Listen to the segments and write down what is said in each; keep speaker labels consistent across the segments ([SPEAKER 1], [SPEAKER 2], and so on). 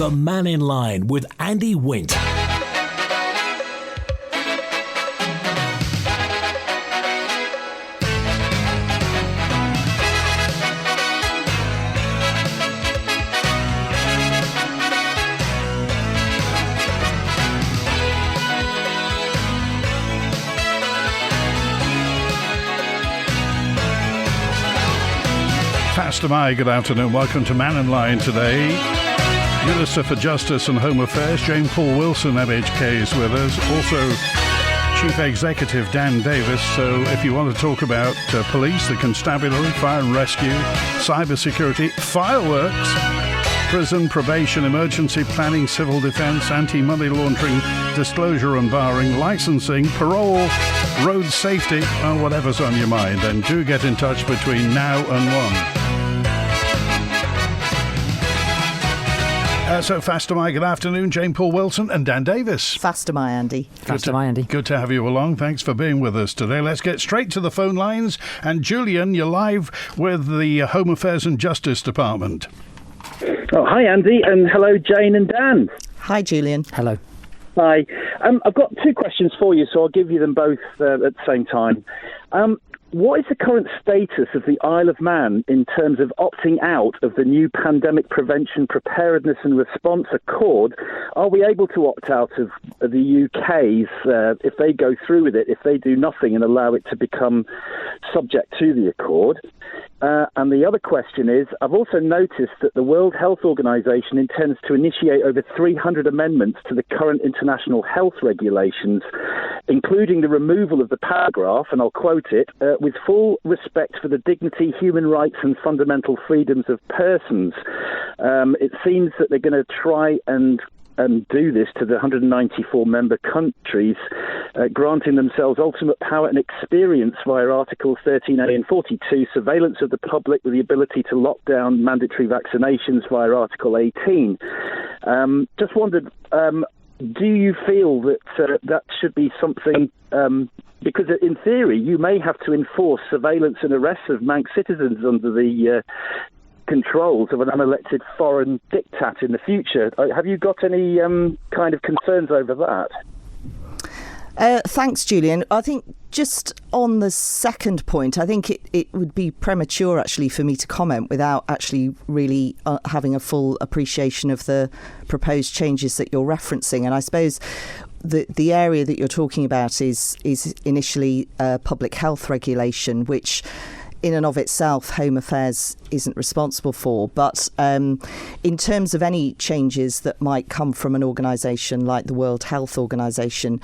[SPEAKER 1] The Mannin Line with Andy Wint.
[SPEAKER 2] Pastor Mai, good afternoon. Welcome to Mannin Line today. Minister for Justice and Home Affairs, Poole-Wilson, MHK, is with us. Also, Chief Executive Dan Davies. So if you want to talk about police, the constabulary, fire and rescue, cyber security, fireworks, prison, probation, emergency planning, civil defence, anti-money laundering, disclosure and barring, licensing, parole, road safety, or whatever's on your mind, then do get in touch between now and 1. So Faster Mai, good afternoon. Poole-Wilson and Dan Davies.
[SPEAKER 3] Faster Mai, Andy.
[SPEAKER 4] Faster Mai, Andy.
[SPEAKER 2] Good to have you along. Thanks for being with us today. Let's get straight to the phone lines. And Julian, you're live with the Home Affairs and Justice Department.
[SPEAKER 5] Oh, hi, Andy, and hello, Jane and Dan.
[SPEAKER 3] Hi, Julian.
[SPEAKER 4] Hello.
[SPEAKER 5] Hi. I've got two questions for you, so I'll give you them both at the same time. What is the current status of the Isle of Man in terms of opting out of the new Pandemic Prevention, Preparedness and Response Accord? Are we able to opt out of the UK's, if they go through with it, if they do nothing and allow it to become subject to the Accord? And the other question is, I've also noticed that the World Health Organization intends to initiate over 300 amendments to the current international health regulations, including the removal of the paragraph, and I'll quote it, with full respect for the dignity, human rights and fundamental freedoms of persons. It seems that they're going to try and do this to the 194 member countries, granting themselves ultimate power and experience via Articles 13A and 42, surveillance of the public with the ability to lock down mandatory vaccinations via Article 18. Just wondered, do you feel that that should be something, because in theory you may have to enforce surveillance and arrests of Manx citizens under the controls of an unelected foreign diktat in the future. Have you got any kind of concerns over that?
[SPEAKER 3] Thanks, Julian. I think just on the second point, I think it would be premature actually for me to comment without actually really having a full appreciation of the proposed changes that you're referencing. And I suppose the area that you're talking about is initially public health regulation, which in and of itself, Home Affairs isn't responsible for. But in terms of any changes that might come from an organisation like the World Health Organization,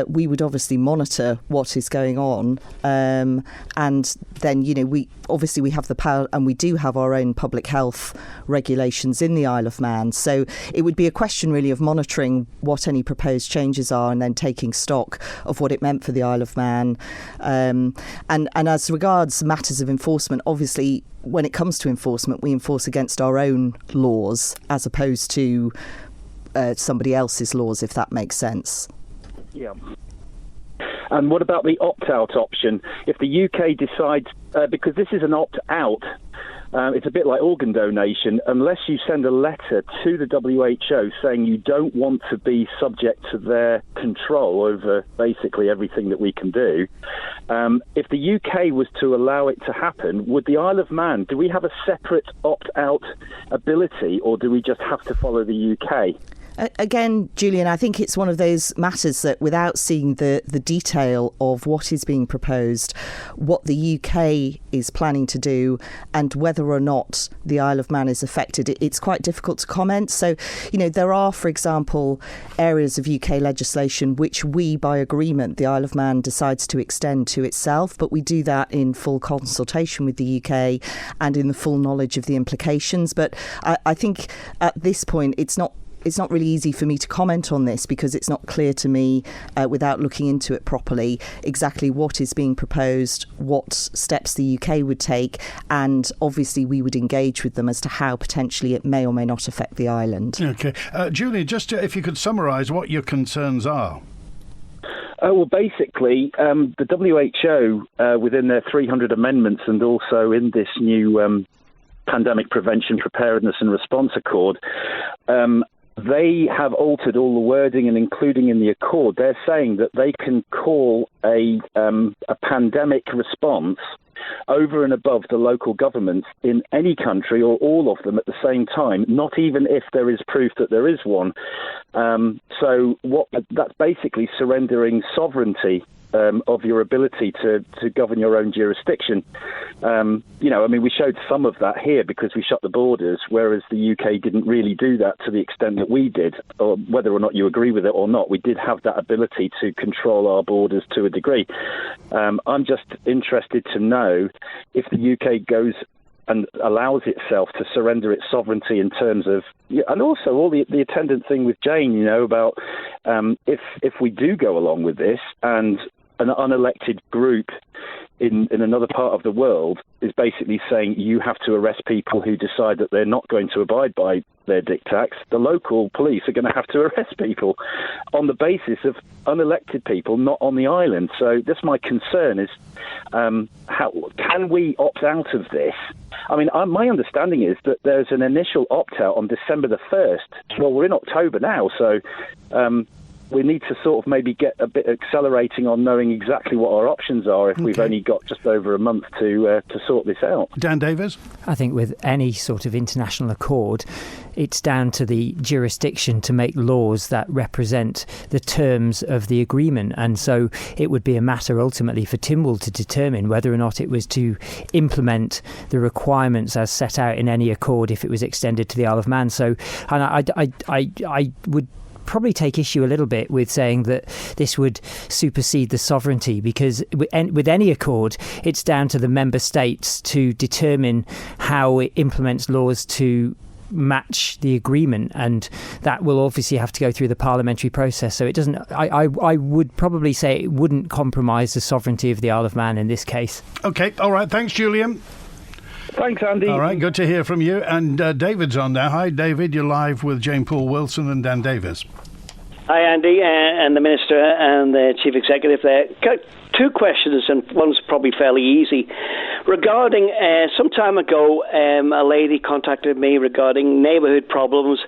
[SPEAKER 3] we would obviously monitor what is going on. And then, we have the power, and we do have our own public health regulations in the Isle of Man. So it would be a question really of monitoring what any proposed changes are and then taking stock of what it meant for the Isle of Man. And as regards matters of enforcement, obviously, when it comes to enforcement, we enforce against our own laws as opposed to somebody else's laws, if that makes sense.
[SPEAKER 5] Yeah. And what about the opt-out option? If the UK decides, because this is an opt-out, it's a bit like organ donation, unless you send a letter to the WHO saying you don't want to be subject to their control over basically everything that we can do. If the UK was to allow it to happen, would the Isle of Man, do we have a separate opt-out ability, or do we just have to follow the UK?
[SPEAKER 3] Again, Julian, I think it's one of those matters that without seeing the detail of what is being proposed, what the UK is planning to do and whether or not the Isle of Man is affected, it's quite difficult to comment. So, there are, for example, areas of UK legislation which we, by agreement, the Isle of Man decides to extend to itself, but we do that in full consultation with the UK and in the full knowledge of the implications. But I think at this point, it's not really easy for me to comment on this because it's not clear to me, without looking into it properly, exactly what is being proposed, what steps the UK would take, and obviously we would engage with them as to how potentially it may or may not affect the island.
[SPEAKER 2] OK. Julie, just if you could summarise what your concerns are.
[SPEAKER 5] Well, basically, the WHO, within their 300 amendments and also in this new Pandemic Prevention, Preparedness and Response Accord, they have altered all the wording, and including in the accord, they're saying that they can call a pandemic response over and above the local governments in any country, or all of them at the same time, not even if there is proof that there is one. So that's basically surrendering sovereignty of your ability to govern your own jurisdiction. We showed some of that here because we shut the borders, whereas the UK didn't really do that to the extent that we did. Or whether or not you agree with it or not, we did have that ability to control our borders to a degree. I'm just interested to know if the UK goes and allows itself to surrender its sovereignty in terms of, and also all the attendant thing with Jane, about if we do go along with this and an unelected group in another part of the world is basically saying you have to arrest people who decide that they're not going to abide by their diktats, the local police are going to have to arrest people on the basis of unelected people not on the island. So that's my concern is how can we opt out of this? I mean, my understanding is that there's an initial opt-out on December the 1st. Well, we're in October now, so we need to sort of maybe get a bit accelerating on knowing exactly what our options are if we've only got just over a month to sort this out.
[SPEAKER 2] Dan Davies?
[SPEAKER 4] I think with any sort of international accord, it's down to the jurisdiction to make laws that represent the terms of the agreement. And so it would be a matter ultimately for Tynwald to determine whether or not it was to implement the requirements as set out in any accord if it was extended to the Isle of Man. So, and I would probably take issue a little bit with saying that this would supersede the sovereignty, because with any accord, it's down to the member states to determine how it implements laws to match the agreement, and that will obviously have to go through the parliamentary process. So it doesn't. I would probably say it wouldn't compromise the sovereignty of the Isle of Man in this case. Okay, all right. Thanks, Julian.
[SPEAKER 5] Thanks, Andy.
[SPEAKER 2] All right, good to hear from you. And David's on now. Hi, David. You're live with Jane Poole-Wilson and Dan Davies.
[SPEAKER 6] Hi, Andy, and the Minister and the Chief Executive there. Got two questions, and one's probably fairly easy. Regarding, some time ago, a lady contacted me regarding neighbourhood problems,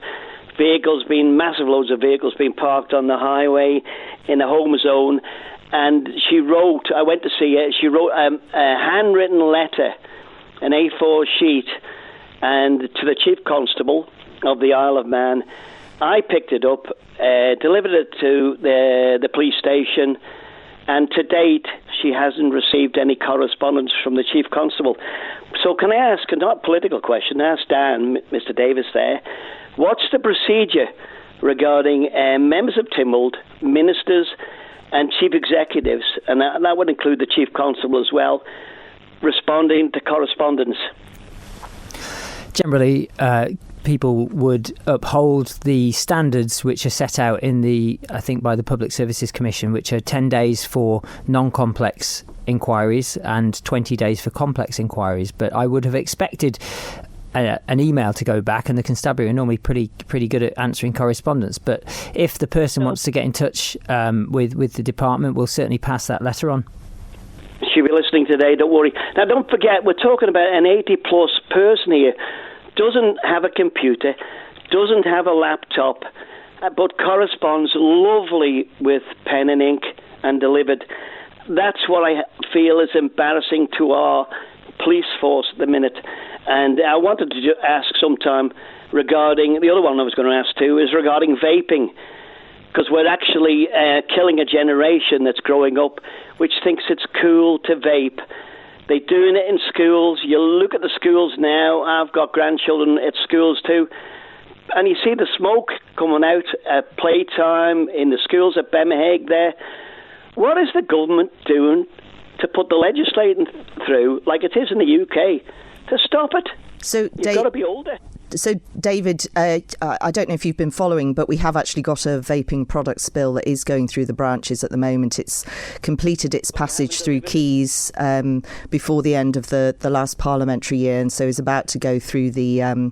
[SPEAKER 6] massive loads of vehicles being parked on the highway in a home zone, and she wrote, I went to see her, she wrote a handwritten letter, an A4 sheet, and to the Chief Constable of the Isle of Man. I picked it up, delivered it to the police station, and to date she hasn't received any correspondence from the Chief Constable. So can I ask, not a political question, ask Dan, Mr. Davies there, what's the procedure regarding members of Tynwald, ministers and chief executives, and that would include the Chief Constable as well, responding to correspondence?
[SPEAKER 4] Generally, people would uphold the standards which are set out by the Public Services Commission, which are 10 days for non-complex inquiries and 20 days for complex inquiries. But I would have expected an email to go back, and the constabulary are normally pretty good at answering correspondence. But if the person wants to get in touch with the department, we'll certainly pass that letter on.
[SPEAKER 6] She'll be listening today, don't worry. Now, don't forget, we're talking about an 80-plus person here. Doesn't have a computer, doesn't have a laptop, but corresponds lovely with pen and ink and delivered. That's what I feel is embarrassing to our police force at the minute. And I wanted to ask sometime regarding, the other one I was going to ask too, is regarding vaping. Because we're actually killing a generation that's growing up which thinks it's cool to vape. They're doing it in schools. You look at the schools now. I've got grandchildren at schools too. And you see the smoke coming out at playtime in the schools at Bemhaig there. What is the government doing to put the legislation through, like it is in the UK, to stop it?
[SPEAKER 3] So
[SPEAKER 6] You've got to be older.
[SPEAKER 3] So, David, I don't know if you've been following, but we have actually got a vaping products bill that is going through the branches at the moment. It's completed its passage through Keys before the end of the last parliamentary year, and so is about to go through the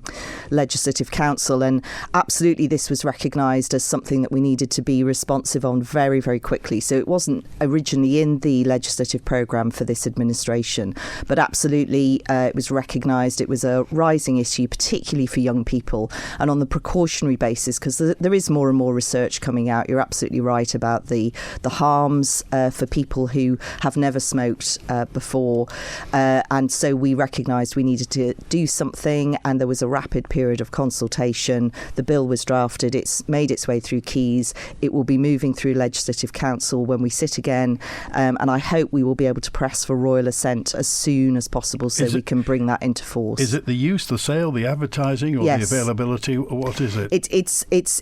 [SPEAKER 3] Legislative Council. And absolutely, this was recognised as something that we needed to be responsive on very, very quickly. So it wasn't originally in the legislative programme for this administration, but absolutely it was recognised. It was a rising issue, particularly particularly for young people. And on the precautionary basis, because there is more and more research coming out, you're absolutely right about the harms for people who have never smoked before. And so we recognised we needed to do something, and there was a rapid period of consultation. The bill was drafted. It's made its way through Keys. It will be moving through Legislative Council when we sit again. And I hope we will be able to press for royal assent as soon as possible so we can bring that into force.
[SPEAKER 2] Is it the use, the sale, the advertising, or the availability? What is it?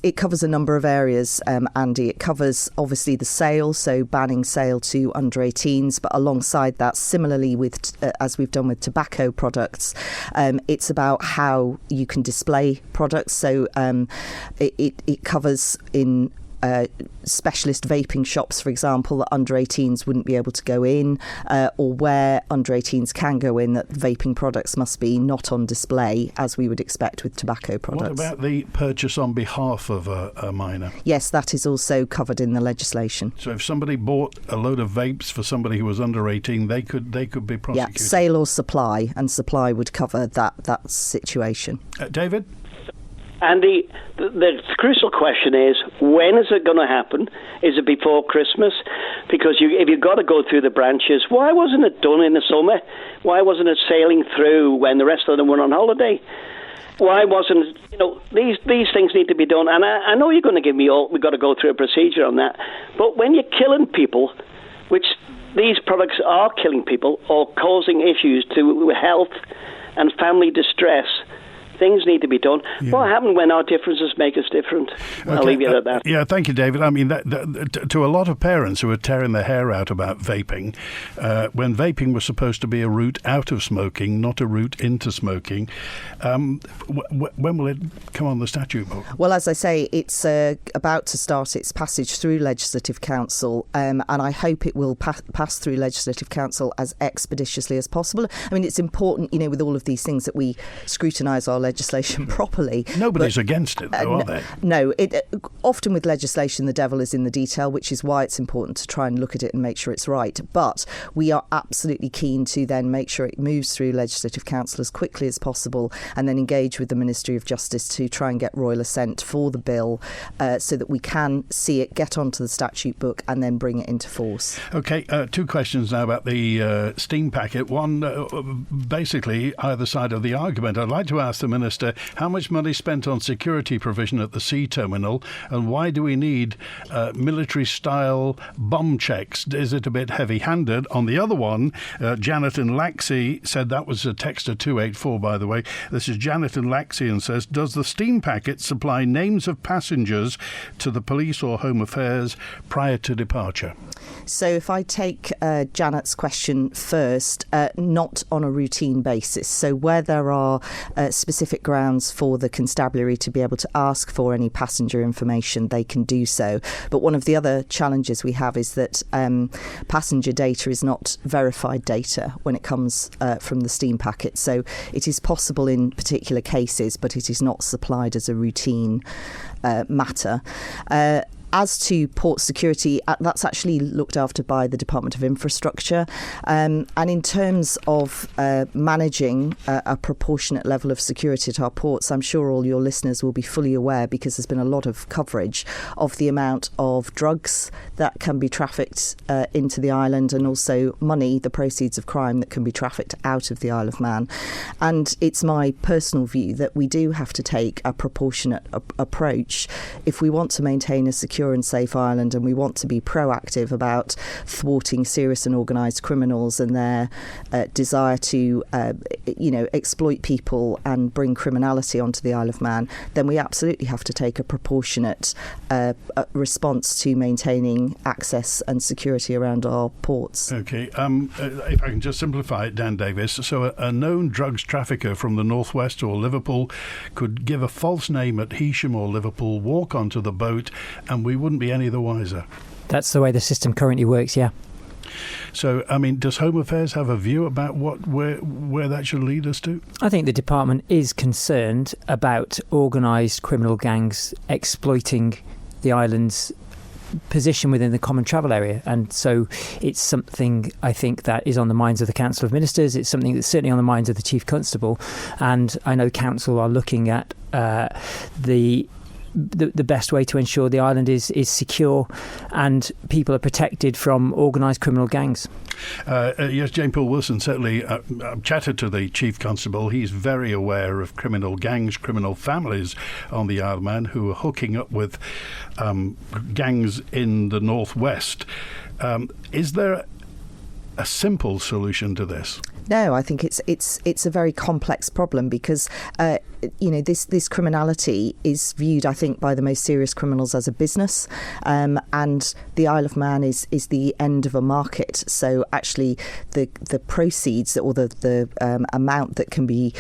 [SPEAKER 3] It covers a number of areas, Andy. It covers obviously the sale, so banning sale to under 18s, but alongside that, similarly with as we've done with tobacco products, it's about how you can display products. So it covers in specialist vaping shops, for example, that under 18s wouldn't be able to go in, or where under 18s can go in, that vaping products must be not on display, as we would expect with tobacco products.
[SPEAKER 2] What about the purchase on behalf of a minor?
[SPEAKER 3] Yes, that is also covered in the legislation.
[SPEAKER 2] So if somebody bought a load of vapes for somebody who was under 18, they could be prosecuted?
[SPEAKER 3] Yeah, sale or supply, and supply would cover that situation.
[SPEAKER 2] David?
[SPEAKER 6] Andy, the crucial question is, when is it going to happen? Is it before Christmas? Because if you've got to go through the branches, why wasn't it done in the summer? Why wasn't it sailing through when the rest of them were on holiday? Why wasn't, these things need to be done. And I know you're going to give me we've got to go through a procedure on that. But when you're killing people, which these products are killing people or causing issues to health and family distress, things need to be done. Yeah. What happened when our differences make us different? Okay. I'll leave it at that.
[SPEAKER 2] Yeah, thank you, David. I mean, to a lot of parents who are tearing their hair out about vaping, when vaping was supposed to be a route out of smoking, not a route into smoking, when will it come on the statute book?
[SPEAKER 3] Well, as I say, it's about to start its passage through Legislative Council, and I hope it will pass through Legislative Council as expeditiously as possible. I mean, it's important, with all of these things, that we scrutinise our legislation properly.
[SPEAKER 2] Nobody's against it, though, are they?
[SPEAKER 3] No. Often with legislation, the devil is in the detail, which is why it's important to try and look at it and make sure it's right. But we are absolutely keen to then make sure it moves through Legislative Council as quickly as possible, and then engage with the Ministry of Justice to try and get royal assent for the bill, so that we can see it get onto the statute book and then bring it into force.
[SPEAKER 2] OK, two questions now about the steam packet. One, basically, either side of the argument. I'd like to ask the Minister, how much money spent on security provision at the sea terminal, and why do we need military-style bomb checks? Is it a bit heavy-handed? On the other one, Janet in Laxey said, that was a texter 284, by the way. This is Janet in Laxey, and says, does the steam packet supply names of passengers to the police or Home Affairs prior to departure?
[SPEAKER 3] So if I take Janet's question first, not on a routine basis. So where there are specific grounds for the constabulary to be able to ask for any passenger information, they can do so. But one of the other challenges we have is that passenger data is not verified data when it comes from the steam packet. So it is possible in particular cases, but it is not supplied as a routine matter. As to port security, that's actually looked after by the Department of Infrastructure. And in terms of managing a proportionate level of security at our ports, I'm sure all your listeners will be fully aware, because there's been a lot of coverage of the amount of drugs that can be trafficked into the island, and also money, the proceeds of crime, that can be trafficked out of the Isle of Man. And it's my personal view that we do have to take a proportionate approach if we want to maintain a secure and safe island, and we want to be proactive about thwarting serious and organised criminals and their desire to exploit people and bring criminality onto the Isle of Man. Then we absolutely have to take a proportionate response to maintaining access and security around our ports.
[SPEAKER 2] OK, if I can just simplify it, Dan Davies, so a known drugs trafficker from the northwest or Liverpool could give a false name at Heysham or Liverpool, walk onto the boat, and we wouldn't be any the wiser.
[SPEAKER 4] That's the way the system currently works, yeah.
[SPEAKER 2] So, I mean, does Home Affairs have a view about where that should lead us to?
[SPEAKER 4] I think the department is concerned about organised criminal gangs exploiting the island's position within the common travel area. And so it's something I think that is on the minds of the Council of Ministers. It's something that's certainly on the minds of the Chief Constable. And I know Council are looking at the best way to ensure the island is secure and people are protected from organised criminal gangs.
[SPEAKER 2] Yes, Jane Poole-Wilson, certainly I've chatted to the Chief Constable. He's very aware of criminal gangs, criminal families on the Isle of Man who are hooking up with gangs in the northwest. Is there a simple solution to this?
[SPEAKER 3] No, I think it's a very complex problem because this criminality is viewed, I think, by the most serious criminals as a business, and the Isle of Man is the end of a market. So actually, the proceeds or the amount that can be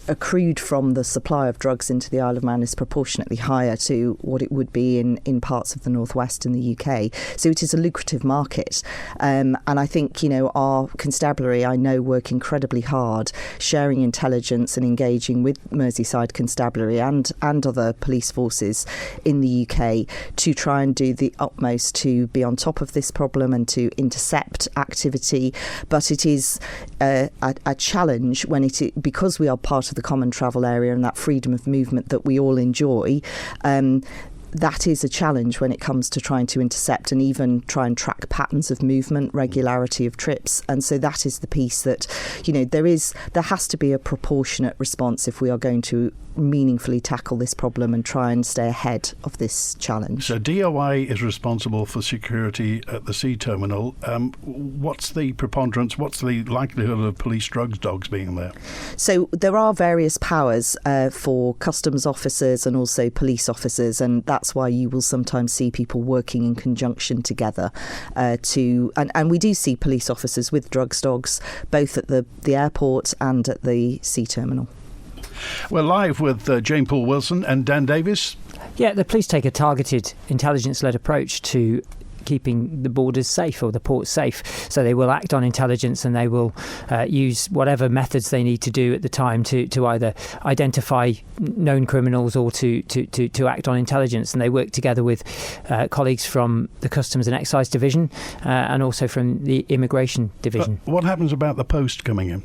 [SPEAKER 3] accrued from the supply of drugs into the Isle of Man is proportionately higher to what it would be in parts of the northwest in the UK. So it is a lucrative market, and I think our constabulary, I know, work incredibly hard sharing intelligence and engaging with Merseyside Constabulary and other police forces in the UK to try and do the utmost to be on top of this problem and to intercept activity. But it is a challenge when because we are part of the common travel area and that freedom of movement that we all enjoy. That is a challenge when it comes to trying to intercept and even try and track patterns of movement, regularity of trips. And so that is the piece that, there has to be a proportionate response if we are going to meaningfully tackle this problem and try and stay ahead of this challenge.
[SPEAKER 2] So DOI is responsible for security at the sea terminal. What's the preponderance? What's the likelihood of police drugs dogs being there?
[SPEAKER 3] So there are various powers for customs officers and also police officers, and that's why you will sometimes see people working in conjunction together and we do see police officers with drugs dogs both at the airport and at the sea terminal.
[SPEAKER 2] We're live with Jane Poole-Wilson and Dan Davies.
[SPEAKER 4] Yeah, the police take a targeted intelligence-led approach to keeping the borders safe or the ports safe. So they will act on intelligence and they will use whatever methods they need to do at the time to either identify known criminals or to act on intelligence. And they work together with colleagues from the Customs and Excise Division and also from the Immigration Division.
[SPEAKER 2] What happens about the post coming in?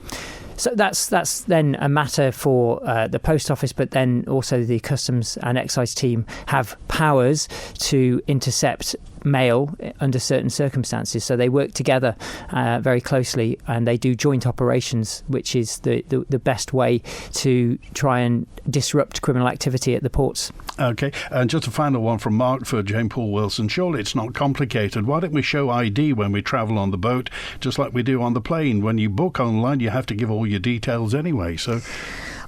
[SPEAKER 4] So that's then a matter for the Post Office, but then also the Customs and Excise team have powers to intercept mail under certain circumstances. So they work together very closely and they do joint operations, which is the best way to try and disrupt criminal activity at the ports.
[SPEAKER 2] OK, and just a final one from Mark for Jane Poole-Wilson. Surely it's not complicated. Why don't we show ID when we travel on the boat, just like we do on the plane? When you book online, you have to give all your details anyway. So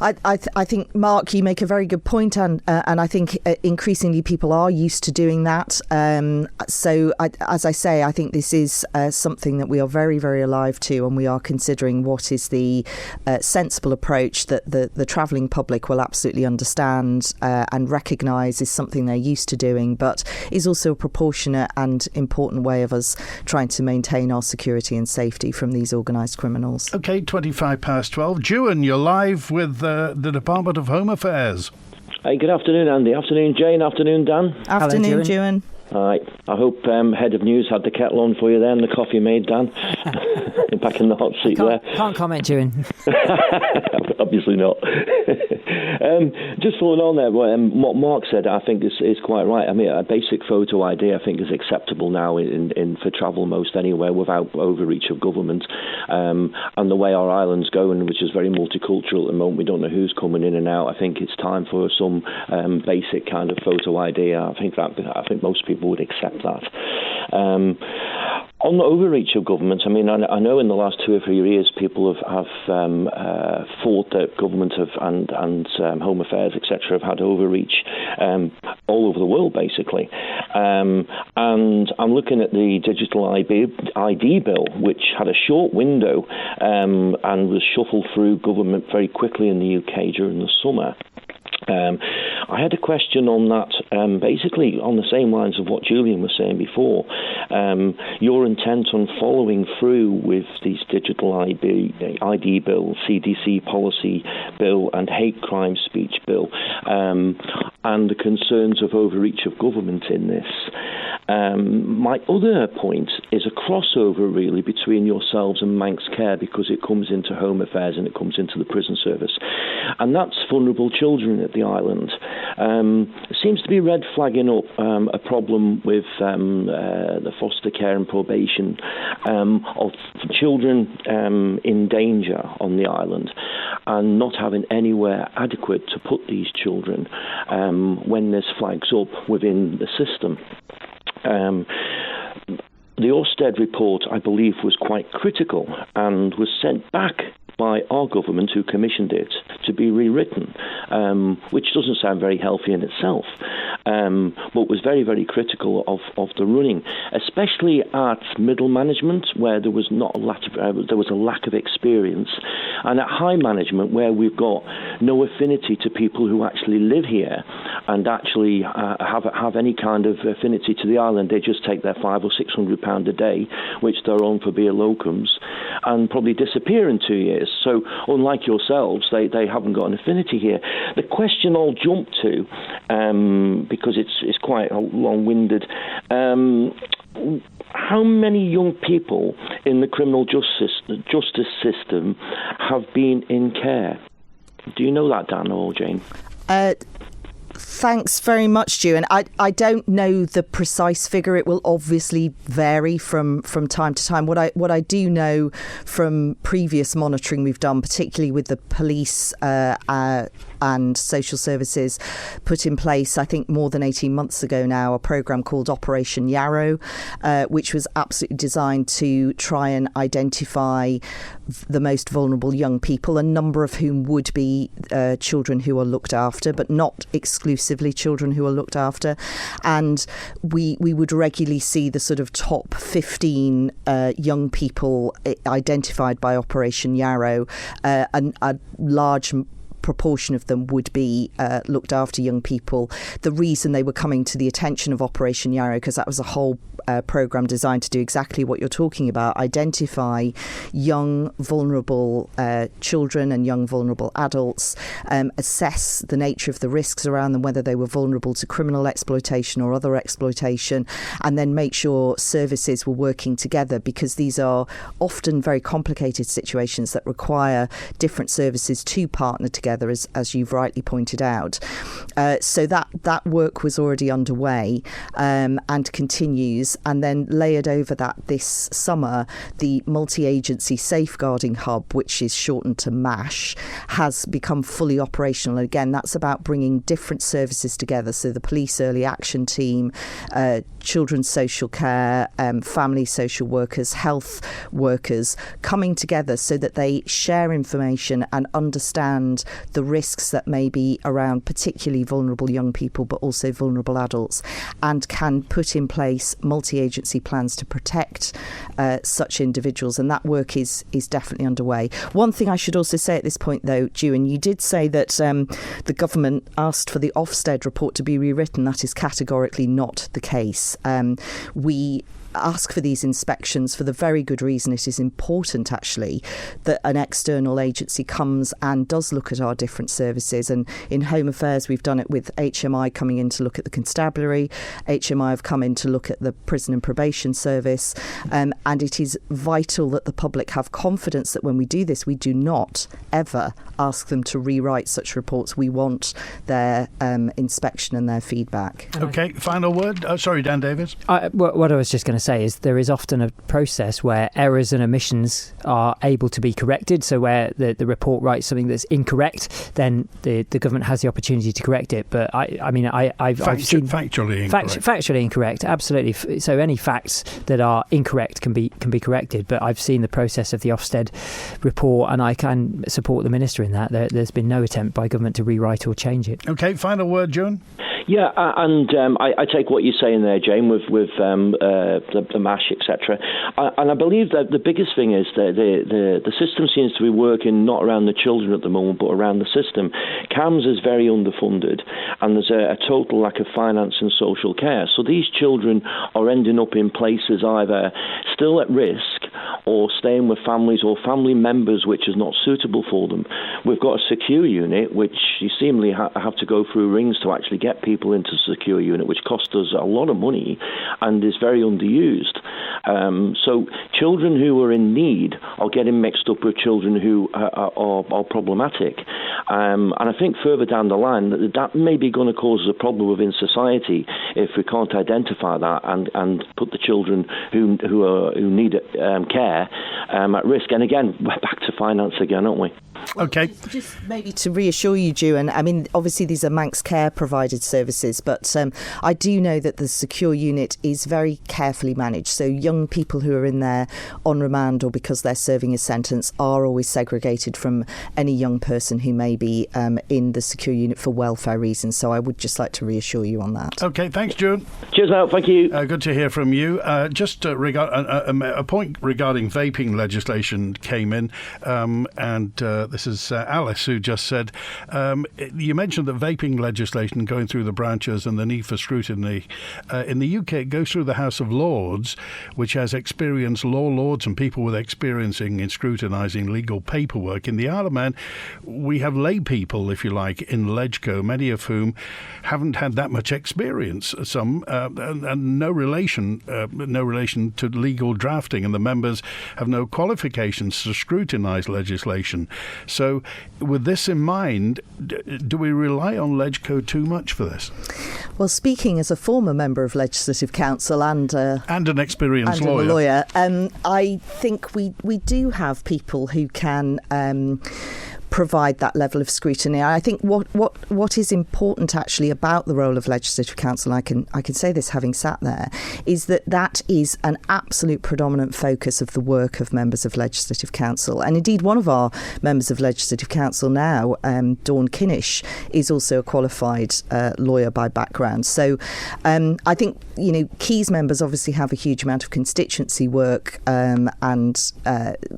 [SPEAKER 3] I think, Mark, you make a very good point, and I think increasingly people are used to doing that. As I say, I think this is something that we are very, very alive to, and we are considering what is the sensible approach that the travelling public will absolutely understand and recognise is something they're used to doing, but is also a proportionate and important way of us trying to maintain our security and safety from these organised criminals.
[SPEAKER 2] OK, 12:25. Juan, you're live with the Department of Home Affairs.
[SPEAKER 7] Hey, good afternoon, Andy. Afternoon, Jane. Afternoon, Dan.
[SPEAKER 3] Afternoon, Juan.
[SPEAKER 7] Hi. I hope Head of News had the kettle on for you there and the coffee made, Dan. Back in the hot seat there.
[SPEAKER 4] Can't comment, Juan.
[SPEAKER 7] Obviously not. Just following on there, what Mark said, I think is quite right. I mean, a basic photo ID, I think, is acceptable now in for travel most anywhere without overreach of government. And the way our island's going, which is very multicultural at the moment, we don't know who's coming in and out. I think it's time for some basic kind of photo ID. I think most people would accept that. On the overreach of government, I mean, I know in the last 2 or 3 years people have thought that government and Home Affairs, etc., have had overreach all over the world, basically. And I'm looking at the digital ID bill, which had a short window and was shuffled through government very quickly in the UK during the summer. I had a question on that, basically on the same lines of what Julian was saying before. Your intent on following through with these digital ID bill, CDC policy bill, and hate crime speech bill, and the concerns of overreach of government in this. My other point is a crossover, really, between yourselves and Manx Care, because it comes into Home Affairs and it comes into the prison service. And that's vulnerable children at the island. Seems to be red flagging up a problem with the foster care and probation of children in danger on the island, and not having anywhere adequate to put these children when there's flags up within the system. The Ofsted report, I believe, was quite critical and was sent back by our government, who commissioned it, to be rewritten, which doesn't sound very healthy in itself, but was very, very critical of the running, especially at middle management, where there was there was a lack of experience, and at high management, where we've got no affinity to people who actually live here and actually have any kind of affinity to the island. They just take their £500 or £600 a day, which they're on for beer locums, and probably disappear in 2 years. So unlike yourselves, they haven't got an affinity here. The question I'll jump to, because it's quite long-winded, how many young people in the criminal justice system have been in care? Do you know that, Dan or Jane?
[SPEAKER 3] Thanks very much, Stu. And I don't know the precise figure. It will obviously vary from time to time. What I do know from previous monitoring we've done, particularly with the police and social services, put in place, I think more than 18 months ago now, a programme called Operation Yarrow, which was absolutely designed to try and identify the most vulnerable young people, a number of whom would be children who are looked after, but not exclusively children who are looked after. And we would regularly see the sort of top 15 young people identified by Operation Yarrow, and a large proportion of them would be looked after young people. The reason they were coming to the attention of Operation Yarrow, because that was a whole programme designed to do exactly what you're talking about, identify young vulnerable children and young vulnerable adults, assess the nature of the risks around them, whether they were vulnerable to criminal exploitation or other exploitation, and then make sure services were working together, because these are often very complicated situations that require different services to partner together, as you've rightly pointed out. So that work was already underway and continues. And then layered over that this summer, the multi-agency safeguarding hub, which is shortened to MASH, has become fully operational. And again, that's about bringing different services together. So the police early action team, children's social care, family social workers, health workers, coming together so that they share information and understand the risks that may be around particularly vulnerable young people, but also vulnerable adults, and can put in place multi-agency plans to protect such individuals. And that work is definitely underway. One thing I should also say at this point, though, Ewan, you did say that the government asked for the Ofsted report to be rewritten. That is categorically not the case. We ask for these inspections for the very good reason it is important, actually, that an external agency comes and does look at our different services. And in Home Affairs, we've done it with HMI coming in to look at the constabulary. HMI have come in to look at the prison and probation service. And it is vital that the public have confidence that when we do this, we do not ever ask them to rewrite such reports. We want their inspection and their feedback.
[SPEAKER 2] OK, final word. Sorry, Dan Davies.
[SPEAKER 4] What I was just going to say is there is often a process where errors and omissions are able to be corrected. So where the report writes something that's incorrect, then the government has the opportunity to correct it. But I've seen
[SPEAKER 2] factually incorrect.
[SPEAKER 4] Factually incorrect, absolutely. So any facts that are incorrect can be corrected. But I've seen the process of the Ofsted report, and I can support the Minister in that. There's been no attempt by government to rewrite or change it.
[SPEAKER 2] OK, final word, June.
[SPEAKER 7] Yeah, and I take what you're saying there, Jane, with the MASH, etc. And I believe that the biggest thing is that the system seems to be working not around the children at the moment, but around the system. CAMHS is very underfunded, and there's a total lack of finance and social care. So these children are ending up in places either still at risk or staying with families or family members which is not suitable for them. We've got a secure unit, which you seemingly have to go through rings to actually get people into a secure unit, which costs us a lot of money and is very underused. So children who are in need are getting mixed up with children who are problematic. And I think further down the line, that may be going to cause a problem within society if we can't identify that and put the children who need care at risk. And again, we're back to finance again, aren't we?
[SPEAKER 2] Okay.
[SPEAKER 3] Just maybe to reassure you, Juan, I mean, obviously these are Manx Care provided services, but I do know that the secure unit is very carefully managed. So young people who are in there on remand or because they're serving a sentence are always segregated from any young person who may be in the secure unit for welfare reasons. So I would just like to reassure you on that.
[SPEAKER 2] Okay, thanks, Juan.
[SPEAKER 7] Cheers out, thank you.
[SPEAKER 2] Good to hear from you. Just a point regarding vaping legislation came in, and this is Alice who just said, you mentioned that vaping legislation going through the branches and the need for scrutiny. In the UK, it goes through the House of Lords, which has experienced law lords and people with experience in scrutinising legal paperwork. In the Isle of Man, we have lay people, if you like, in LegCo, many of whom haven't had that much experience, some, and no relation to legal drafting, and the members have no qualifications to scrutinise legislation. So with this in mind, do we rely on LegCo too much for this?
[SPEAKER 3] Well, speaking as a former member of Legislative Council and
[SPEAKER 2] an experienced
[SPEAKER 3] lawyer, I think we do have people who can provide that level of scrutiny. I think what is important actually about the role of Legislative Council, I can say this having sat there, is that is an absolute predominant focus of the work of members of Legislative Council. And indeed, one of our members of Legislative Council now, Dawn Kinnish, is also a qualified lawyer by background. So I think, Keys members obviously have a huge amount of constituency work, and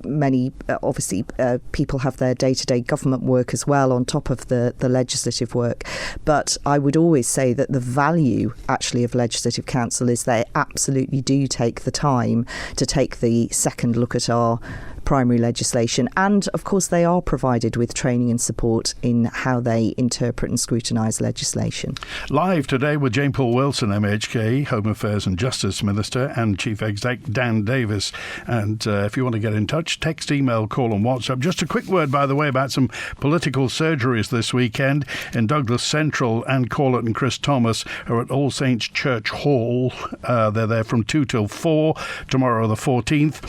[SPEAKER 3] many, obviously, people have their day-to-day government work as well on top of the legislative work. But I would always say that the value actually of Legislative Council is they absolutely do take the time to take the second look at our primary legislation, and of course they are provided with training and support in how they interpret and scrutinise legislation.
[SPEAKER 2] Live today with Jane Poole-Wilson, MHK, Home Affairs and Justice Minister, and Chief Exec Dan Davies. And if you want to get in touch, text, email, call and WhatsApp. Just a quick word, by the way, about some political surgeries this weekend in Douglas Central. Anne Corlett and Chris Thomas are at All Saints Church Hall. They're there from 2 till 4 tomorrow the 14th.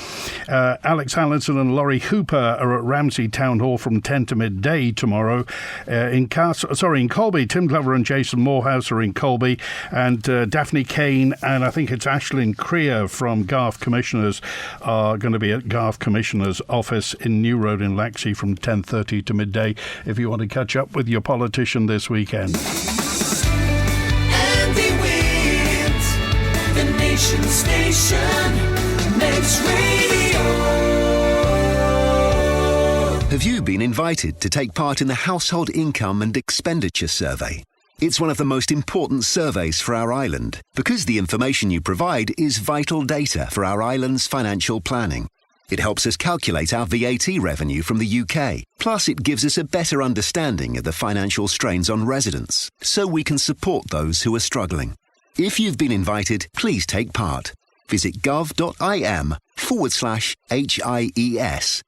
[SPEAKER 2] Alex Allenson and Laurie Hooper are at Ramsey Town Hall from 10 to midday tomorrow. In Colby, Tim Glover and Jason Morehouse are in Colby, and Daphne Kane and I think it's Aislinn Creer from Garth Commissioners are going to be at Garth Commissioners' office in New Road in Laxey from 10:30 to midday if you want to catch up with your politician this weekend.
[SPEAKER 8] Andy Wint, the Nation Station, Next Radio.
[SPEAKER 9] Have you been invited to take part in the Household Income and Expenditure Survey? It's one of the most important surveys for our island because the information you provide is vital data for our island's financial planning. It helps us calculate our VAT revenue from the UK. Plus, it gives us a better understanding of the financial strains on residents, so we can support those who are struggling. If you've been invited, please take part. Visit gov.im/HIES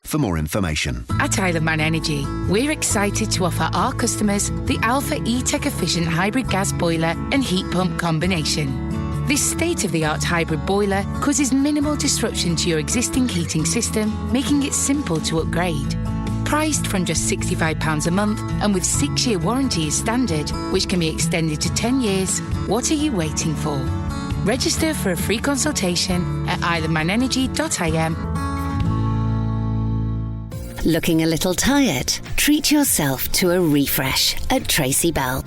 [SPEAKER 9] for more information.
[SPEAKER 10] At Isle of Man Energy, we're excited to offer our customers the Alpha E-Tech efficient hybrid gas boiler and heat pump combination. This state-of-the-art hybrid boiler causes minimal disruption to your existing heating system, making it simple to upgrade. Priced from just £65 a month and with 6-year warranty as standard, which can be extended to 10 years, what are you waiting for? Register for a free consultation at isleofmanenergy.im.
[SPEAKER 11] Looking a little tired? Treat yourself to a refresh at Tracy Bell.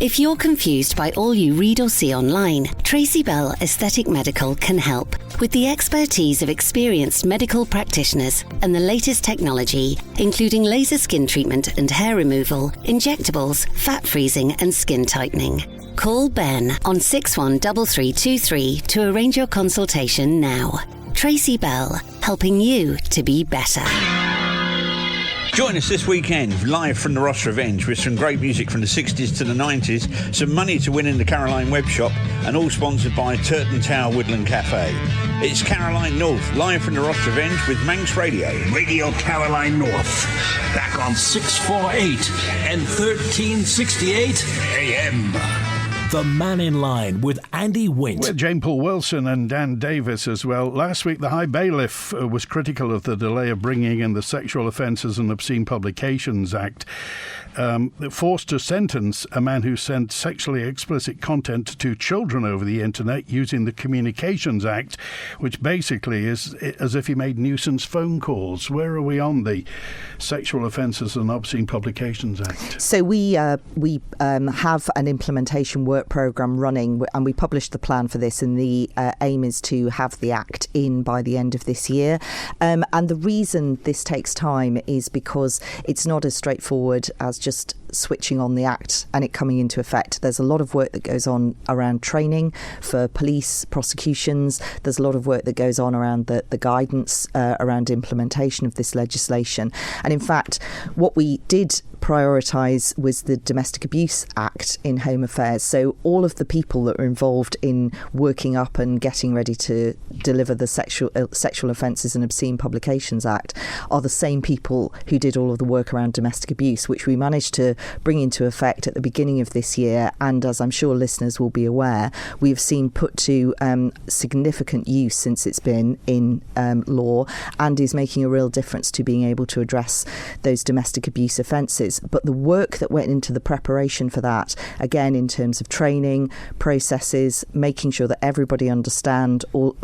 [SPEAKER 11] If you're confused by all you read or see online, Tracy Bell Aesthetic Medical can help. With the expertise of experienced medical practitioners and the latest technology, including laser skin treatment and hair removal, injectables, fat freezing and skin tightening. Call Ben on 613323 to arrange your consultation now. Tracy Bell, helping you to be better.
[SPEAKER 12] Join us this weekend, live from the Ross Revenge, with some great music from the 60s to the 90s, some money to win in the Caroline Web Shop, and all sponsored by Turton Tower Woodland Cafe. It's Caroline North, live from the Ross Revenge with Manx Radio.
[SPEAKER 1] Radio Caroline North, back on 648 and 1368 AM. The Mannin Line with Andy Wint.
[SPEAKER 2] With Jane Poole-Wilson and Dan Davies as well. Last week, the High Bailiff was critical of the delay of bringing in the Sexual Offences and Obscene Publications Act. Forced to sentence a man who sent sexually explicit content to children over the internet using the Communications Act, which basically is as if he made nuisance phone calls. Where are we on the Sexual Offences and Obscene Publications Act?
[SPEAKER 3] So we have an implementation work programme running, and we published the plan for this, and the aim is to have the Act in by the end of this year. And the reason this takes time is because it's not as straightforward as just switching on the Act and it coming into effect. There's a lot of work that goes on around training for police, prosecutions. There's a lot of work that goes on around the guidance around implementation of this legislation. And in fact, what we did prioritise was the Domestic Abuse Act in Home Affairs. So all of the people that are involved in working up and getting ready to deliver the Sexual Offences and Obscene Publications Act are the same people who did all of the work around domestic abuse, which we managed to bring into effect at the beginning of this year. And as I'm sure listeners will be aware, we have seen put to significant use since it's been in law, and is making a real difference to being able to address those domestic abuse offences. But the work that went into the preparation for that, again, in terms of training, processes, making sure that everybody understood all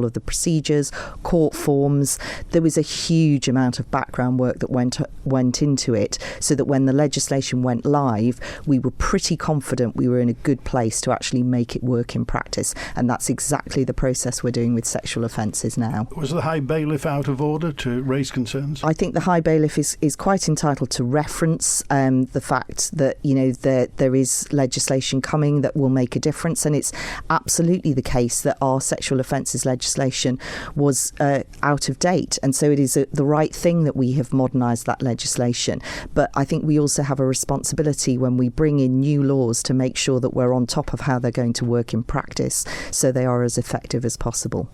[SPEAKER 3] of the procedures, court forms, there was a huge amount of background work that went into it, so that when the legislation went live, we were pretty confident we were in a good place to actually make it work in practice. And that's exactly the process we're doing with sexual offences now.
[SPEAKER 2] Was the High Bailiff out of order to raise concerns?
[SPEAKER 3] I think the High Bailiff is quite entitled to reference the fact that, you know, there is legislation coming that will make a difference, and it's absolutely the case that our sexual offences legislation was out of date, and so it is the right thing that we have modernised that legislation. But I think we also have a responsibility when we bring in new laws to make sure that we're on top of how they're going to work in practice, so they are as effective as possible.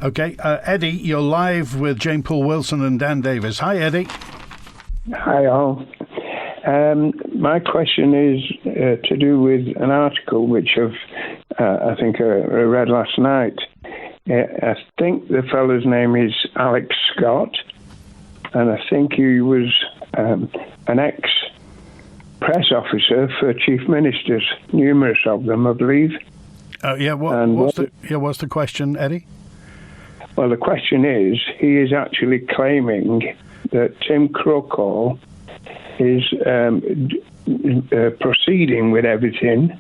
[SPEAKER 2] OK, Eddie, you're live with Jane Poole-Wilson and Dan Davies. Hi, Eddie.
[SPEAKER 13] Hi all. My question is to do with an article which I think I read last night. I think the fellow's name is Alex Scott, and I think he was an ex-press officer for chief ministers, numerous of them, I believe.
[SPEAKER 2] What's the question, Eddie?
[SPEAKER 13] Well, the question is, he is actually claiming that Tim Crocall is proceeding with everything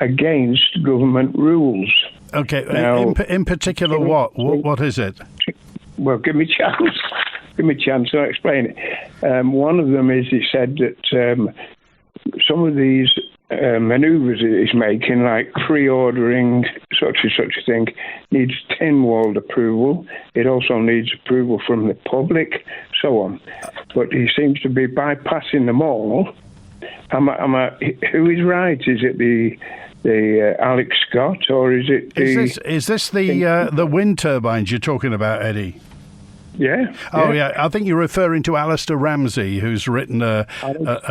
[SPEAKER 13] against government rules.
[SPEAKER 2] Okay,
[SPEAKER 13] now,
[SPEAKER 2] in particular, what is it?
[SPEAKER 13] Well, give me a chance. Give me a chance to explain it. One of them is, he said that some of these manoeuvres he's making, like pre-ordering such and such a thing, needs Tynwald approval. It also needs approval from the public, so on. But he seems to be bypassing them all. Who is right? Is it the Alex Scott, or is it
[SPEAKER 2] Is this the wind turbines you're talking about, Eddie?
[SPEAKER 13] Yeah.
[SPEAKER 2] Oh, yeah. I think you're referring to Alistair Ramsey, who's written a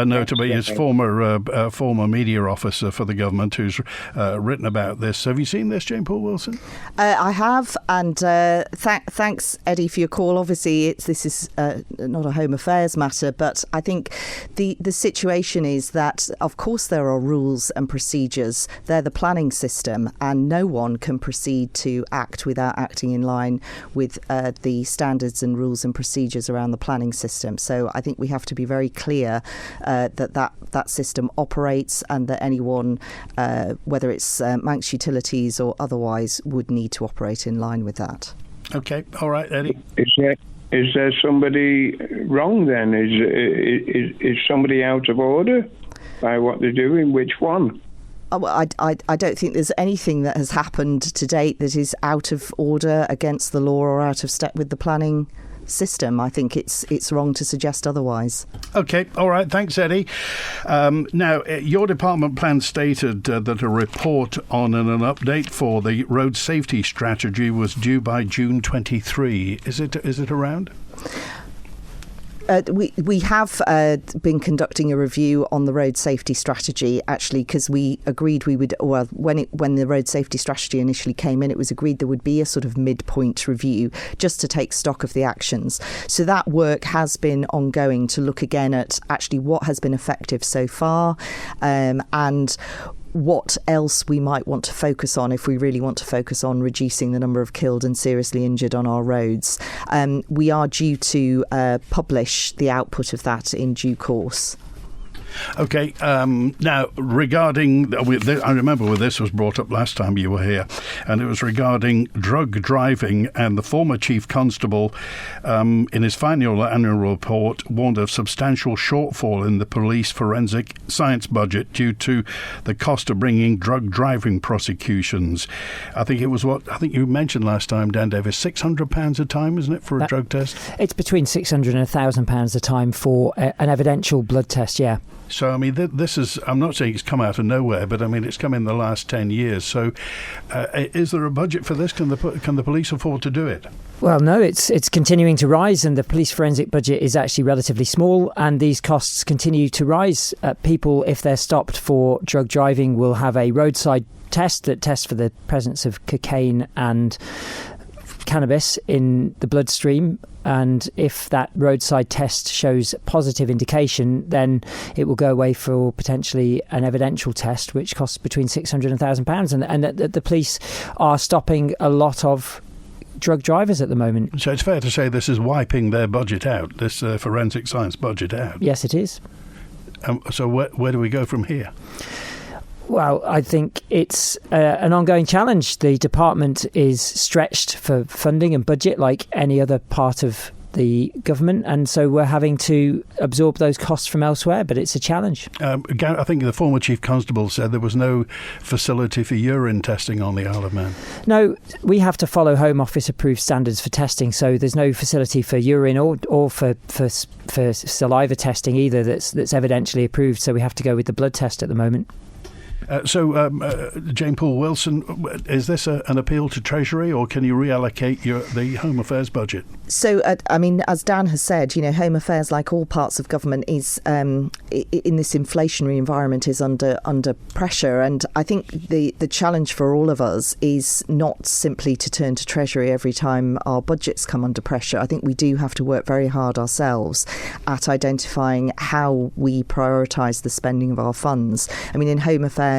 [SPEAKER 2] note about his former media officer for the government, who's written about this. Have you seen this, Jane Poole-Wilson?
[SPEAKER 3] I have, and thanks, Eddie, for your call. Obviously, this is not a Home Affairs matter, but I think the situation is that, of course, there are rules and procedures. They're the planning system, and no one can proceed to act without acting in line with the standards standards and rules and procedures around the planning system. So I think we have to be very clear that system operates, and that anyone, whether it's Manx Utilities or otherwise, would need to operate in line with that.
[SPEAKER 2] Okay, all right, Eddie.
[SPEAKER 13] Is there somebody wrong then? Is somebody out of order by what they're doing? Which one?
[SPEAKER 3] I don't think there's anything that has happened to date that is out of order, against the law, or out of step with the planning system. I think it's wrong to suggest otherwise.
[SPEAKER 2] Okay, all right, thanks, Eddie. Now, your department plan stated that a report on and an update for the road safety strategy was due by June 23. Is it around?
[SPEAKER 3] We have been conducting a review on the road safety strategy, actually, because we agreed we would, well, when the road safety strategy initially came in, it was agreed there would be a sort of midpoint review just to take stock of the actions. So that work has been ongoing to look again at actually what has been effective so far, and what else we might want to focus on if we really want to focus on reducing the number of killed and seriously injured on our roads. We are due to publish the output of that in due course.
[SPEAKER 2] Okay, now regarding, I remember when this was brought up last time you were here, and it was regarding drug driving, and the former Chief Constable in his final annual report warned of substantial shortfall in the police forensic science budget due to the cost of bringing drug driving prosecutions. I think you mentioned last time, Dan Davies, £600 a time, isn't it, for a drug test?
[SPEAKER 4] It's between £600 and £1,000 a time for an evidential blood test, yeah.
[SPEAKER 2] So, I mean, this is, I'm not saying it's come out of nowhere, but I mean, it's come in the last 10 years. So, is there a budget for this? Can the police afford to do it?
[SPEAKER 4] Well, no, it's continuing to rise, and the police forensic budget is actually relatively small, and these costs continue to rise. People, if they're stopped for drug driving, will have a roadside test that tests for the presence of cocaine and cannabis in the bloodstream, and if that roadside test shows positive indication, then it will go away for potentially an evidential test, which costs between £600 and £1,000, and the police are stopping a lot of drug drivers at the moment.
[SPEAKER 2] So it's fair to say this is wiping their budget out, this forensic science budget out.
[SPEAKER 4] Yes, it is.
[SPEAKER 2] So where do we go from here?
[SPEAKER 4] Well, I think it's an ongoing challenge. The department is stretched for funding and budget like any other part of the government, and so we're having to absorb those costs from elsewhere, but it's a challenge.
[SPEAKER 2] I think the former Chief Constable said there was no facility for urine testing on the Isle of Man.
[SPEAKER 4] No, we have to follow Home Office approved standards for testing, so there's no facility for urine or for saliva testing either that's evidentially approved, so we have to go with the blood test at the moment.
[SPEAKER 2] Jane Poole-Wilson, is this an appeal to Treasury, or can you reallocate the Home Affairs budget?
[SPEAKER 3] So, I mean, as Dan has said, Home Affairs, like all parts of government, is in this inflationary environment is under pressure. And I think the challenge for all of us is not simply to turn to Treasury every time our budgets come under pressure. I think we do have to work very hard ourselves at identifying how we prioritise the spending of our funds. I mean, in Home Affairs,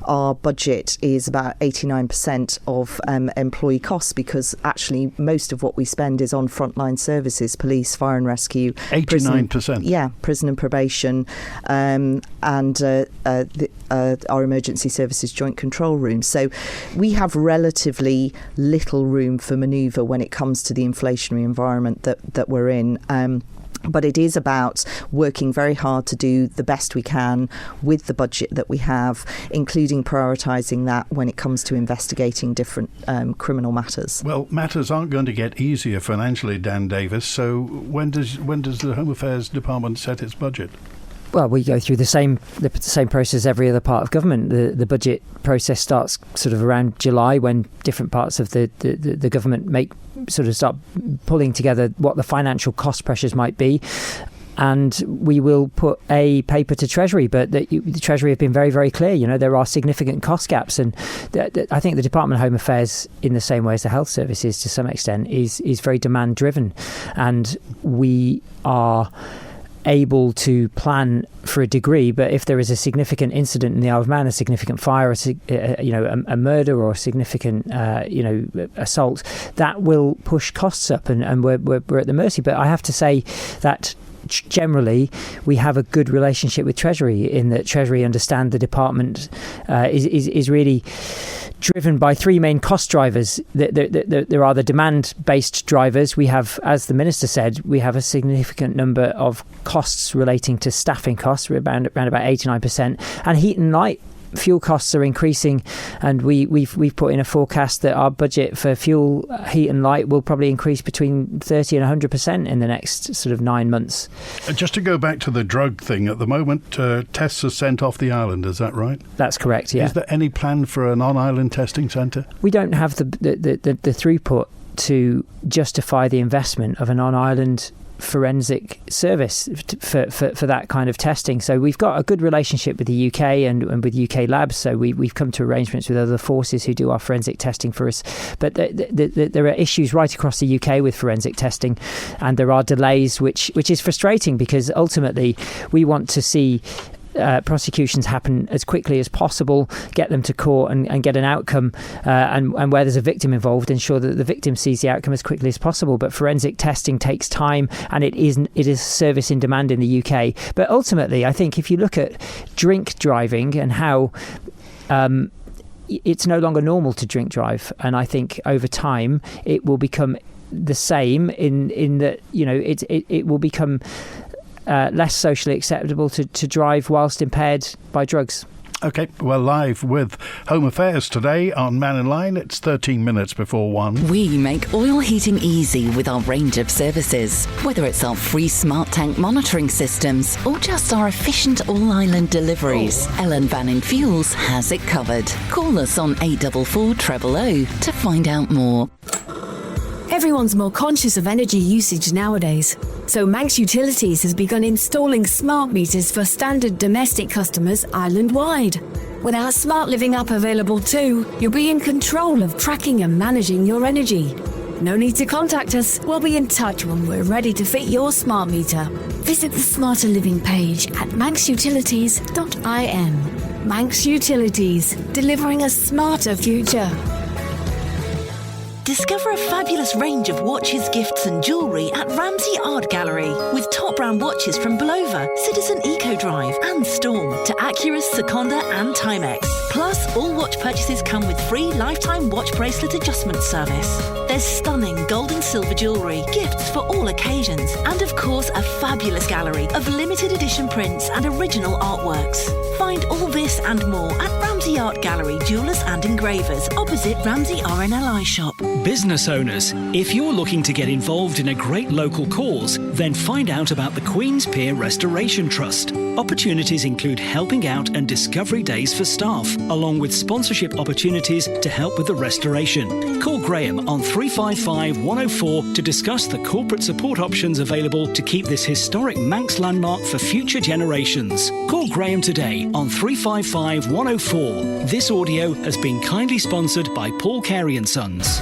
[SPEAKER 3] our budget is about 89% of employee costs, because actually most of what we spend is on frontline services, police, fire and rescue.
[SPEAKER 2] 89%?
[SPEAKER 3] Prison and probation, and our emergency services joint control room. So we have relatively little room for manoeuvre when it comes to the inflationary environment that we're in. But it is about working very hard to do the best we can with the budget that we have, including prioritising that when it comes to investigating different criminal matters.
[SPEAKER 2] Well, matters aren't going to get easier financially, Dan Davies. So when does the Home Affairs Department set its budget?
[SPEAKER 4] Well, we go through the same process every other part of government. The budget process starts sort of around July, when different parts of the government start pulling together what the financial cost pressures might be. And we will put a paper to Treasury, but the Treasury have been very, very clear. There are significant cost gaps, and I think the Department of Home Affairs, in the same way as the Health Service is to some extent, is very demand driven, and we are able to plan for a degree, but if there is a significant incident in the Isle of Man, a significant fire, a murder or a significant assault, that will push costs up, and we're at the mercy. But I have to say that generally we have a good relationship with Treasury, in that Treasury understand the department is really driven by three main cost drivers. There are the demand-based drivers. We have, as the Minister said, we have a significant number of costs relating to staffing costs, around about 89%, and heat and light fuel costs are increasing, and we've put in a forecast that our budget for fuel, heat and light will probably increase between 30 and 100% in the next sort of 9 months.
[SPEAKER 2] Just to go back to the drug thing, at the moment tests are sent off the island, is that right?
[SPEAKER 4] That's correct, yeah.
[SPEAKER 2] Is there any plan for an on-island testing centre?
[SPEAKER 4] We don't have the throughput to justify the investment of an on-island forensic service for that kind of testing. So we've got a good relationship with the UK and with UK labs, so we've come to arrangements with other forces who do our forensic testing for us. But there are issues right across the UK with forensic testing, and there are delays, which is frustrating, because ultimately we want to see prosecutions happen as quickly as possible, get them to court and get an outcome, and where there's a victim involved, ensure that the victim sees the outcome as quickly as possible. But forensic testing takes time, and it is a service in demand in the UK. But ultimately, I think if you look at drink driving and how it's no longer normal to drink drive, and I think over time it will become the same in that, it will become less socially acceptable to drive whilst impaired by drugs.
[SPEAKER 2] OK, we're live with Home Affairs today on Mannin Line. It's 13 minutes before 1.
[SPEAKER 14] We make oil heating easy with our range of services. Whether it's our free smart tank monitoring systems or just our efficient all-island deliveries, Ellen Bannon Fuels has it covered. Call us on 844 000 to find out more.
[SPEAKER 15] Everyone's more conscious of energy usage nowadays, so Manx Utilities has begun installing smart meters for standard domestic customers island-wide. With our Smart Living app available too, you'll be in control of tracking and managing your energy. No need to contact us, we'll be in touch when we're ready to fit your smart meter. Visit the Smarter Living page at manxutilities.in. Manx Utilities, delivering a smarter future.
[SPEAKER 16] Discover a fabulous range of watches, gifts and jewellery at Ramsey Art Gallery, with top brand watches from Bulova, Citizen Eco Drive and Storm to Acurus, Seconda and Timex. Plus, all watch purchases come with free lifetime watch bracelet adjustment service. There's stunning gold and silver jewellery, gifts for all occasions, and of course a fabulous gallery of limited edition prints and original artworks. Find all this and more at Ramsey Art Gallery, Jewellers and Engravers, opposite Ramsey RNLI shop.
[SPEAKER 17] Business owners, if you're looking to get involved in a great local cause, then find out about the Queen's Pier Restoration Trust. Opportunities include helping out and discovery days for staff, along with sponsorship opportunities to help with the restoration. Call Graham on 355 104 to discuss the corporate support options available to keep this historic Manx landmark for future generations. Call Graham today on 355 104. This audio has been kindly sponsored by Paul Carey & Sons.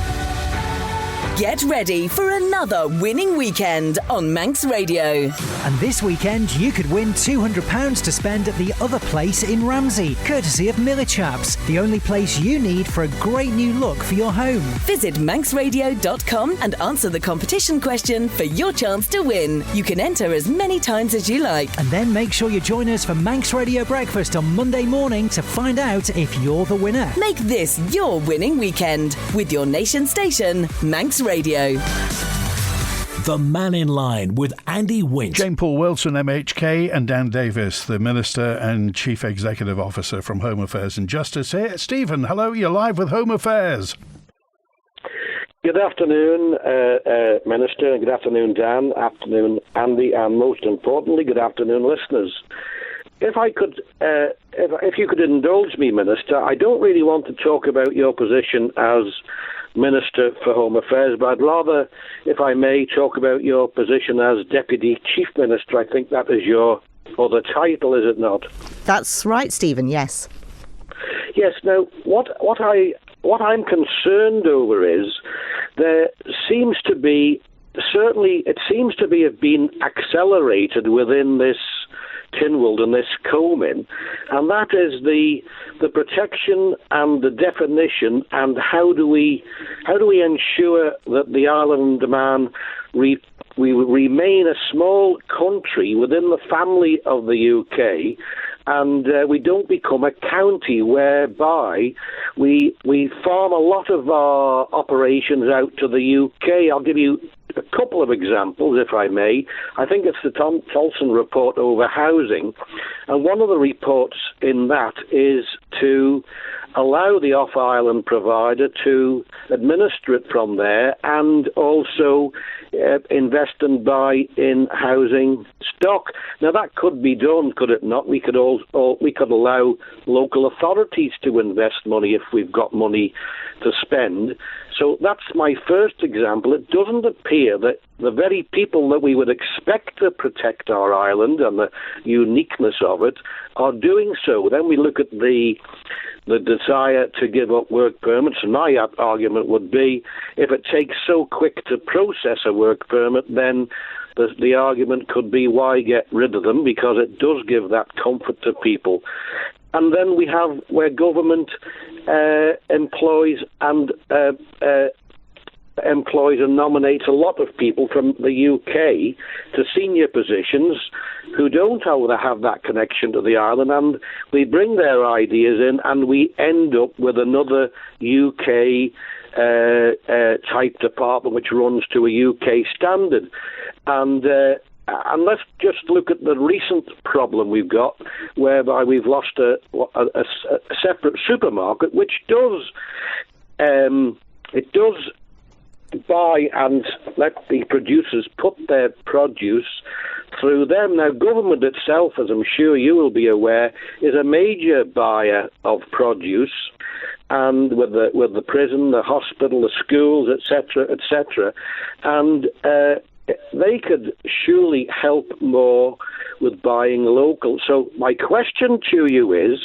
[SPEAKER 18] Get ready for another winning weekend on Manx Radio.
[SPEAKER 19] And this weekend, you could win £200 to spend at the Other Place in Ramsey, courtesy of Millichaps, the only place you need for a great new look for your home.
[SPEAKER 18] Visit manxradio.com and answer the competition question for your chance to win. You can enter as many times as you like.
[SPEAKER 19] And then make sure you join us for Manx Radio Breakfast on Monday morning to find out if you're the winner.
[SPEAKER 18] Make this your winning weekend with your nation station, Manx Radio.
[SPEAKER 1] The Mannin Line with Andy Wint.
[SPEAKER 2] Jane Poole-Wilson, MHK, and Dan Davies, the Minister and Chief Executive Officer from Home Affairs and Justice here. Stephen, hello, you're live with Home Affairs.
[SPEAKER 20] Good afternoon, Minister, and good afternoon, Dan, afternoon, Andy, and most importantly, good afternoon, listeners. If I could, if you could indulge me, Minister, I don't really want to talk about your position as Minister for Home Affairs, but I'd rather, if I may, talk about your position as Deputy Chief Minister. I think that is your other title, is it not?
[SPEAKER 3] That's right, Stephen, yes.
[SPEAKER 20] Yes, now, what I'm concerned over is there seems to be certainly it seems to have been accelerated within this Tynwald and this Comyn, and that is the protection and the definition, and how do we ensure that the Isle of Man we remain a small country within the family of the UK, and we don't become a county whereby we farm a lot of our operations out to the UK. I'll give you a couple of examples, if I may. I think it's the Tolson report over housing, and one of the reports in that is to allow the off-island provider to administer it from there, and also invest and buy in housing stock. Now that could be done, could it not? We could allow local authorities to invest money if we've got money to spend. So that's my first example. It doesn't appear that the very people that we would expect to protect our island and the uniqueness of it are doing so. Then we look at the desire to give up work permits, and my argument would be, if it takes so quick to process a work permit, then the argument could be, why get rid of them, because it does give that comfort to people. And then we have where government employs and nominates a lot of people from the UK to senior positions who don't have that connection to the island, and we bring their ideas in, and we end up with another UK type department which runs to a UK standard. And let's just look at the recent problem we've got, whereby we've lost a separate supermarket, which does buy and let the producers put their produce through them. Now, government itself, as I'm sure you will be aware, is a major buyer of produce, and with the prison, the hospital, the schools, etc., and they could surely help more with buying local. So my question to you is,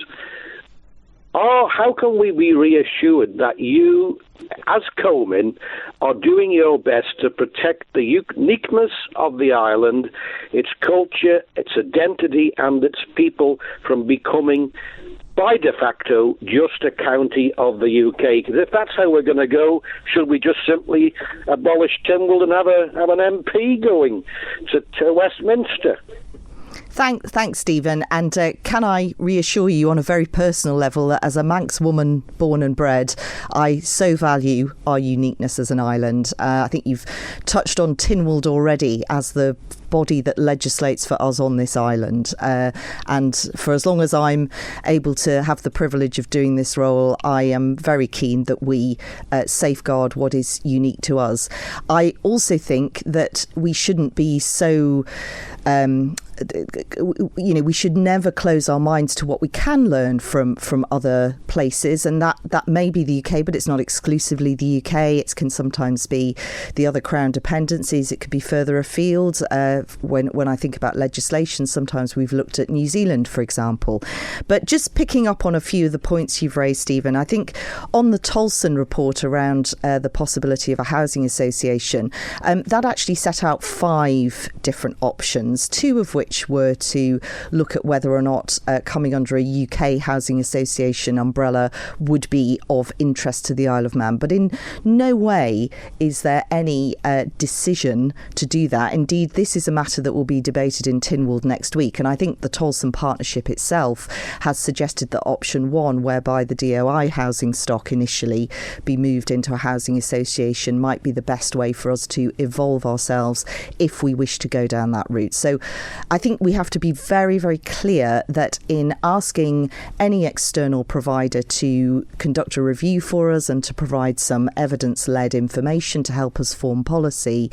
[SPEAKER 20] how can we be reassured that you, as Comyn, are doing your best to protect the uniqueness of the island, its culture, its identity, and its people from becoming, by de facto, just a county of the UK? Because if that's how we're going to go, should we just simply abolish Tynwald and have an MP going to Westminster?
[SPEAKER 3] Thanks, Stephen. And can I reassure you on a very personal level that as a Manx woman born and bred, I so value our uniqueness as an island. I think you've touched on Tynwald already as the body that legislates for us on this island. And for as long as I'm able to have the privilege of doing this role, I am very keen that we safeguard what is unique to us. I also think that we shouldn't be so... we should never close our minds to what we can learn from other places, and that may be the UK, but it's not exclusively the UK. It can sometimes be the other Crown dependencies. It could be further afield. When I think about legislation, sometimes we've looked at New Zealand, for example. But just picking up on a few of the points you've raised, Stephen, I think on the Tolson report around the possibility of a housing association, that actually set out 5 different options, 2 of which were to look at whether or not coming under a UK housing association umbrella would be of interest to the Isle of Man. But in no way is there any decision to do that. Indeed, this is a matter that will be debated in Tynwald next week, and I think the Tolson Partnership itself has suggested that option 1, whereby the DOI housing stock initially be moved into a housing association, might be the best way for us to evolve ourselves if we wish to go down that route. So I think we have to be very, very clear that in asking any external provider to conduct a review for us and to provide some evidence-led information to help us form policy,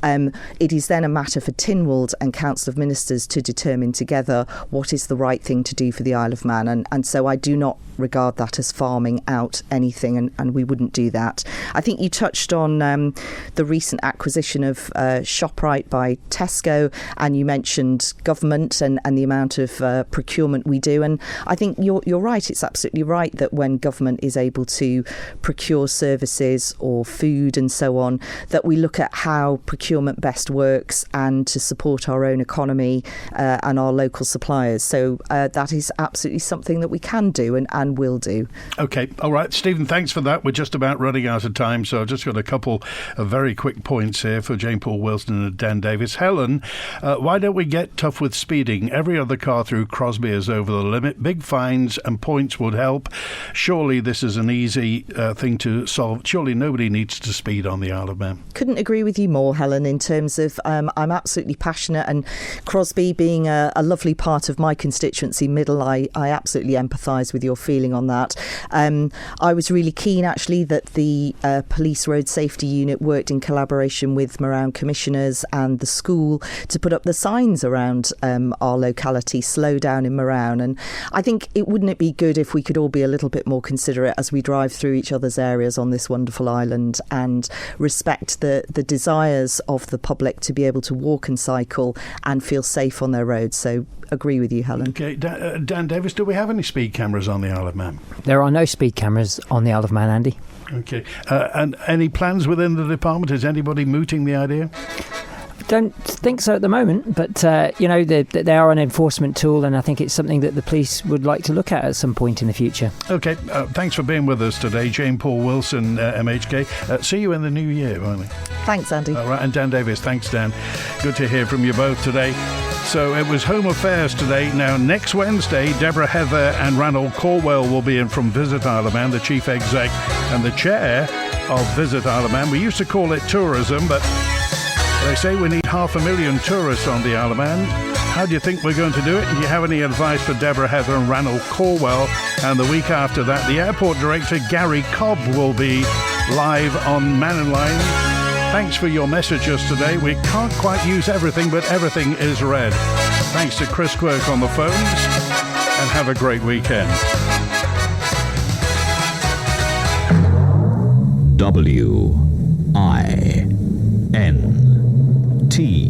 [SPEAKER 3] it is then a matter for Tynwald and Council of Ministers to determine together what is the right thing to do for the Isle of Man. And so I do not regard that as farming out anything, and we wouldn't do that. I think you touched on the recent acquisition of ShopRite by Tesco, and you mentioned government government and the amount of procurement we do. And I think you're right. It's absolutely right that when government is able to procure services or food and so on, that we look at how procurement best works and to support our own economy and our local suppliers. So that is absolutely something that we can do and will do.
[SPEAKER 2] OK, all right, Stephen, thanks for that. We're just about running out of time, so I've just got a couple of very quick points here for Jane Poole-Wilson and Dan Davies. Helen, why don't we get tough with speeding? Every other car through Crosby is over the limit. Big fines and points would help. Surely this is an easy thing to solve. Surely nobody needs to speed on the Isle of Man.
[SPEAKER 3] Couldn't agree with you more, Helen, in terms of I'm absolutely passionate, and Crosby being a lovely part of my constituency, Middle, I absolutely empathise with your feeling on that. I was really keen actually that the Police Road Safety Unit worked in collaboration with Moran Commissioners and the school to put up the signs around our locality, Slow Down in Moran. And I think wouldn't it be good if we could all be a little bit more considerate as we drive through each other's areas on this wonderful island and respect the desires of the public to be able to walk and cycle and feel safe on their roads. So agree with you, Helen.
[SPEAKER 2] OK, Dan Davies, do we have any speed cameras on the Isle of Man?
[SPEAKER 4] There are no speed cameras on the Isle of Man, Andy.
[SPEAKER 2] OK. And any plans within the department? Is anybody mooting the idea?
[SPEAKER 4] Don't think so at the moment, but they are an enforcement tool, and I think it's something that the police would like to look at some point in the future. OK,
[SPEAKER 2] thanks for being with us today, Jane Poole-Wilson, MHK. See you in the new year, won't we?
[SPEAKER 3] Thanks, Andy.
[SPEAKER 2] All right, and Dan Davies, thanks, Dan. Good to hear from you both today. So it was Home Affairs today. Now, next Wednesday, Deborah Heather and Ranald Corwell will be in from Visit Isle of Man, the chief exec and the chair of Visit Isle of Man. We used to call it tourism, but they say we need 500,000 tourists on the Isle of Man. How do you think we're going to do it? Do you have any advice for Deborah Heather and Ranald Corwell? And the week after that, the airport director, Gary Cobb, will be live on Mannin Line. Thanks for your messages today. We can't quite use everything, but everything is read. Thanks to Chris Quirk on the phones, and have a great weekend.
[SPEAKER 1] WINT